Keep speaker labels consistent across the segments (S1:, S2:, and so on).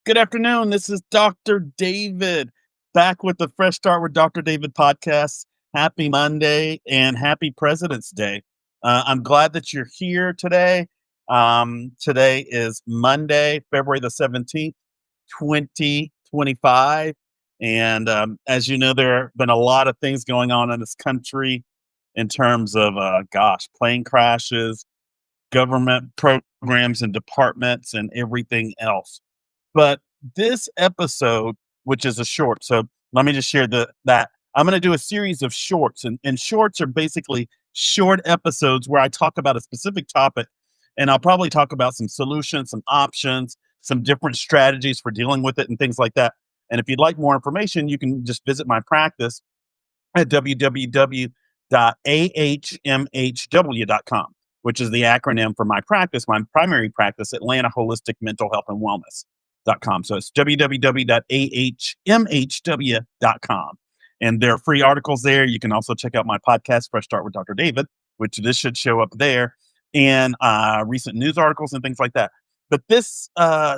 S1: Good afternoon. This is Dr. David back with the Fresh Start with Dr. David podcast. Happy Monday and happy President's Day. I'm glad that you're here today. Today is Monday, February the 17th, 2025. And as you know, there have been a lot of things going on in this country in terms of, plane crashes, government programs and departments, and everything else. But this episode, which is a short, so let me just share that I'm going to do a series of shorts, and shorts are basically short episodes where I talk about a specific topic, and I'll probably talk about some solutions, some options, some different strategies for dealing with it, and things like that. And if you'd like more information, you can just visit my practice at www.ahmhw.com, which is the acronym for my practice, my primary practice, Atlanta Holistic Mental Health and Wellness.com. So it's www.ahmhw.com. And there are free articles there. You can also check out my podcast, Fresh Start with Dr. David, which this should show up there, and recent news articles and things like that. But this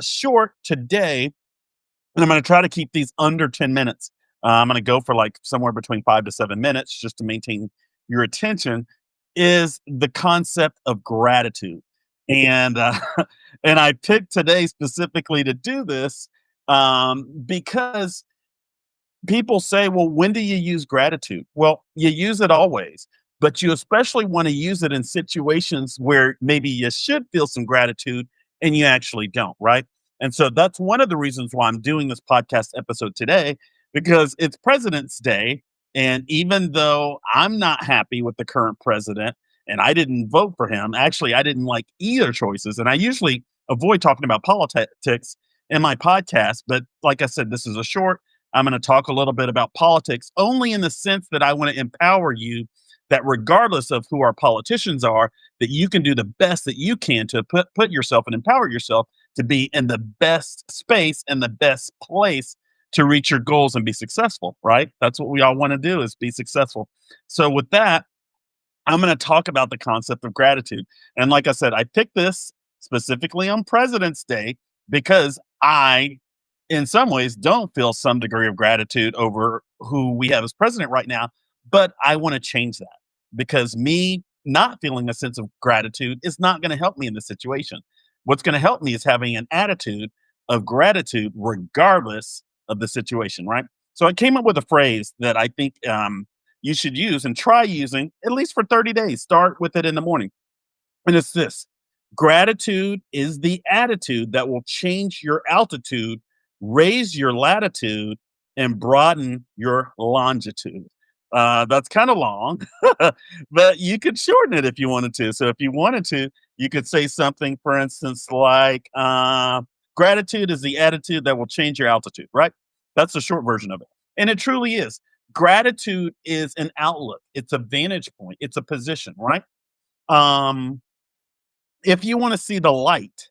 S1: short today, and I'm going to try to keep these under 10 minutes. I'm going to go for like somewhere between 5 to 7 minutes just to maintain your attention, is the concept of gratitude. And and I picked today specifically to do this because people say, well, when do you use gratitude? Well, you use it always, but you especially want to use it in situations where maybe you should feel some gratitude and you actually don't, right? And so that's one of the reasons why I'm doing this podcast episode today, because it's President's Day. And even though I'm not happy with the current president and I didn't vote for him, actually, I didn't like either choices. And I usually avoid talking about politics in my podcast. But like I said, this is a short. I'm going to talk a little bit about politics only in the sense that I want to empower you that regardless of who our politicians are, that you can do the best that you can to put yourself and empower yourself to be in the best space and the best place to reach your goals and be successful, right? That's what we all want to do, is be successful. So with that, I'm going to talk about the concept of gratitude. And like I said, I picked this specifically on President's Day because I, in some ways, don't feel some degree of gratitude over who we have as president right now. But I want to change that, because me not feeling a sense of gratitude is not going to help me in this situation. What's going to help me is having an attitude of gratitude regardless of the situation, right? So I came up with a phrase that I think you should use and try using at least for 30 days. Start with it in the morning. And it's this: gratitude is the attitude that will change your altitude, raise your latitude, and broaden your longitude. That's kind of long, but you could shorten it if you wanted to. So if you wanted to, you could say something, for instance, like gratitude is the attitude that will change your altitude, right? That's the short version of it. And it truly is. Gratitude is an outlook, it's a vantage point, it's a position, right? Um, if you want to see the light,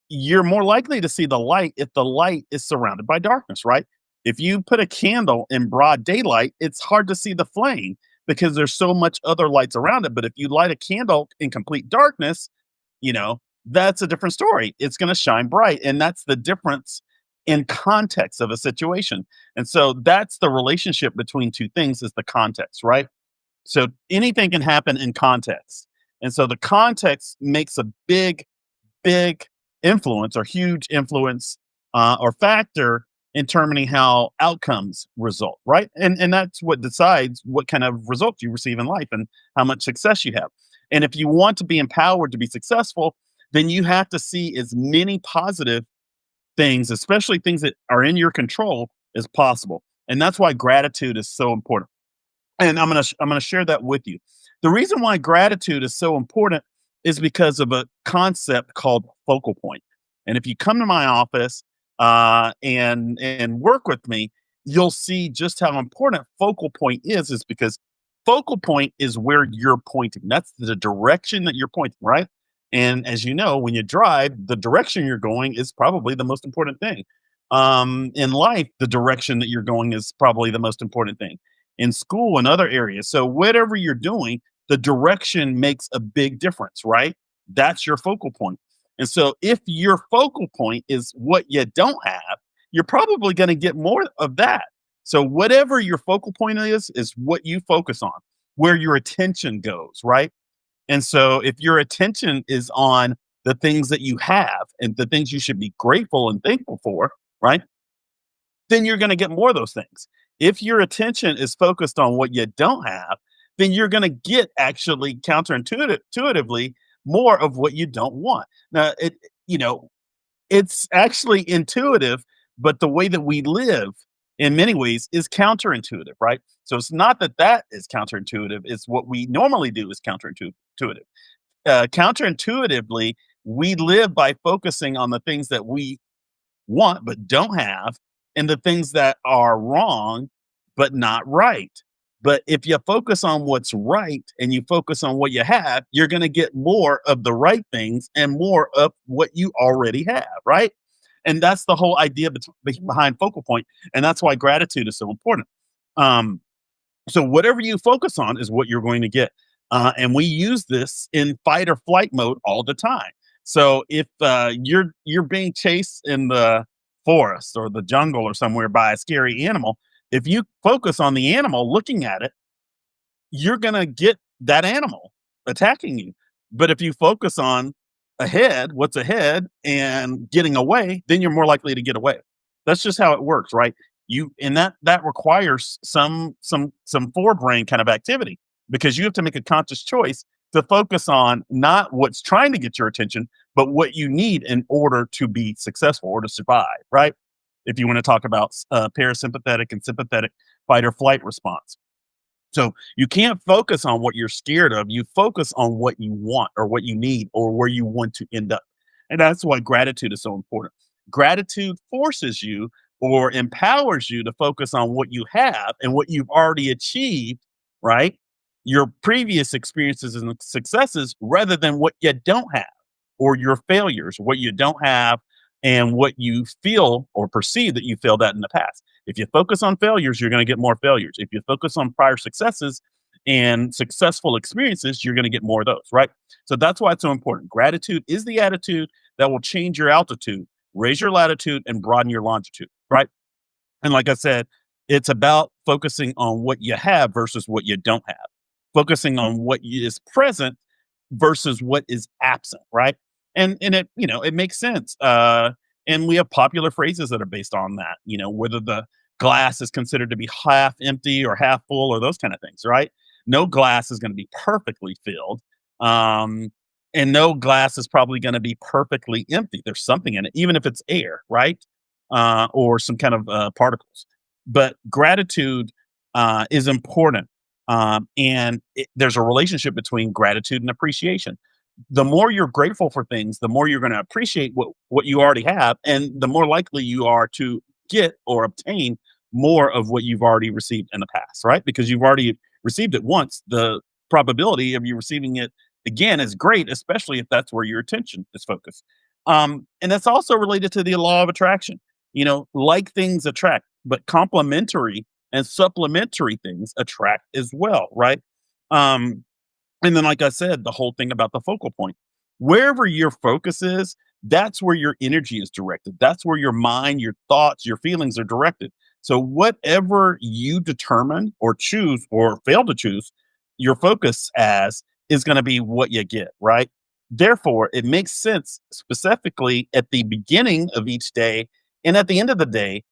S1: you're more likely to see the light if the light is surrounded by darkness, right? If you put a candle in broad daylight, it's hard to see the flame because there's so much other lights around it. But if you light a candle in complete darkness, that's a different story. It's going to shine bright. And that's the difference in context of a situation. And so that's the relationship between two things, is the context, right? So anything can happen in context. And so the context makes a big influence, or huge influence, or factor in determining how outcomes result, right? And that's what decides what kind of results you receive in life and how much success you have. And if you want to be empowered to be successful, then you have to see as many positive things, especially things that are in your control, as possible. And that's why gratitude is so important. And I'm gonna share that with you. The reason why gratitude is so important is because of a concept called focal point. And if you come to my office and work with me, you'll see just how important focal point is because focal point is where you're pointing. That's the direction that you're pointing, right? And as you know, when you drive, the direction you're going is probably the most important thing. In life, the direction that you're going is probably the most important thing. In school and other areas. So whatever you're doing, the direction makes a big difference, right? That's your focal point. And so if your focal point is what you don't have, you're probably going to get more of that. So whatever your focal point is what you focus on, where your attention goes, right? And so if your attention is on the things that you have and the things you should be grateful and thankful for, right? Then you're going to get more of those things. If your attention is focused on what you don't have, then you're going to get actually intuitively more of what you don't want. Now, you know, it's actually intuitive, but the way that we live in many ways is counterintuitive, right? So it's not that that is counterintuitive, it's what we normally do is counterintuitive. Counterintuitively, we live by focusing on the things that we want but don't have, and the things that are wrong but not right. But if you focus on what's right and you focus on what you have, you're going to get more of the right things and more of what you already have, right? And that's the whole idea behind focal point, and that's why gratitude is so important. Um, so whatever you focus on is what you're going to get. And we use this in fight or flight mode all the time. So if you're being chased in the forest or the jungle or somewhere by a scary animal, if you focus on the animal looking at it, you're gonna get that animal attacking you. But if you focus on ahead, what's ahead and getting away, then you're more likely to get away. That's just how it works, right? You and that requires some forebrain kind of activity because you have to make a conscious choice to focus on not what's trying to get your attention, but what you need in order to be successful or to survive, right? If you want to talk about parasympathetic and sympathetic fight or flight response. So you can't focus on what you're scared of. You focus on what you want or what you need or where you want to end up. And that's why gratitude is so important. Gratitude forces you or empowers you to focus on what you have and what you've already achieved, right? Your previous experiences and successes rather than what you don't have or your failures, what you don't have and what you feel or perceive that you failed at in the past. If you focus on failures, you're going to get more failures. If you focus on prior successes and successful experiences, you're going to get more of those, right? So that's why it's so important. Gratitude is the attitude that will change your altitude, raise your latitude, and broaden your longitude, right? And like I said, it's about focusing on what you have versus what you don't have, focusing on what is present versus what is absent, right? And it it makes sense. And we have popular phrases that are based on that. Whether the glass is considered to be half empty or half full or those kind of things, right? No glass is going to be perfectly filled. Um, and no glass is probably going to be perfectly empty. There's something in it, even if it's air, right? Or some kind of particles. But gratitude is important. And there's a relationship between gratitude and appreciation. The more you're grateful for things, the more you're going to appreciate what you already have, and the more likely you are to get or obtain more of what you've already received in the past, right? Because you've already received it once. The probability of you receiving it again is great, especially if that's where your attention is focused. And that's also related to the law of attraction. Like things attract, but complementary and supplementary things attract as well, right? Um, and then, like I said, the whole thing about the focal point. Wherever your focus is, that's where your energy is directed. That's where your mind, your thoughts, your feelings are directed. So, whatever you determine or choose or fail to choose your focus as is going to be what you get, right? Therefore, it makes sense specifically at the beginning of each day and at the end of the day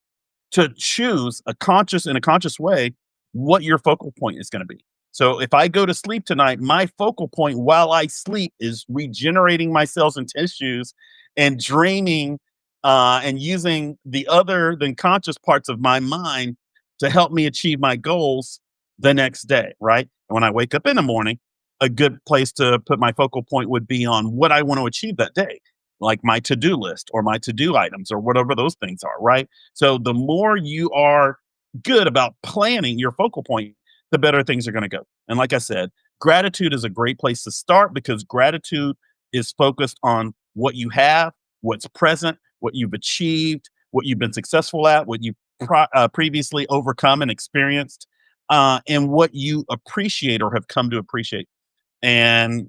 S1: to choose in a conscious way what your focal point is going to be. So if I go to sleep tonight, my focal point while I sleep is regenerating my cells and tissues and dreaming and using the other than conscious parts of my mind to help me achieve my goals the next day, right? And when I wake up in the morning, a good place to put my focal point would be on what I want to achieve that day, like my to-do list or my to-do items or whatever those things are, right? So the more you are good about planning your focal point, the better things are going to go. And like I said, gratitude is a great place to start because gratitude is focused on what you have, what's present, what you've achieved, what you've been successful at, what you've previously overcome and experienced, and what you appreciate or have come to appreciate. And,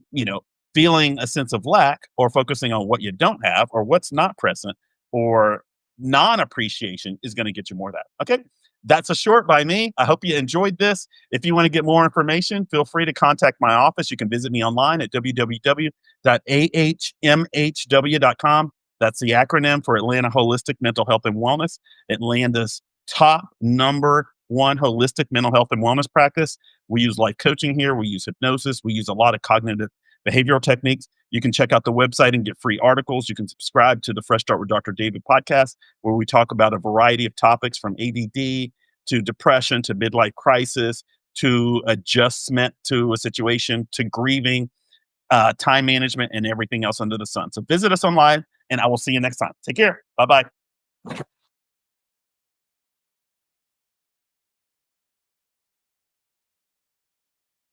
S1: feeling a sense of lack or focusing on what you don't have or what's not present or non appreciation is going to get you more of that. Okay. That's a short by me. I hope you enjoyed this. If you want to get more information, feel free to contact my office. You can visit me online at www.ahmhw.com. That's the acronym for Atlanta Holistic Mental Health and Wellness, Atlanta's top number one holistic mental health and wellness practice. We use life coaching here. We use hypnosis. We use a lot of cognitive behavioral techniques. You can check out the website and get free articles. You can subscribe to the Fresh Start with Dr. David podcast, where we talk about a variety of topics from ADD to depression to midlife crisis to adjustment to a situation to grieving, time management, and everything else under the sun. So visit us online, and I will see you next time. Take care. Bye bye.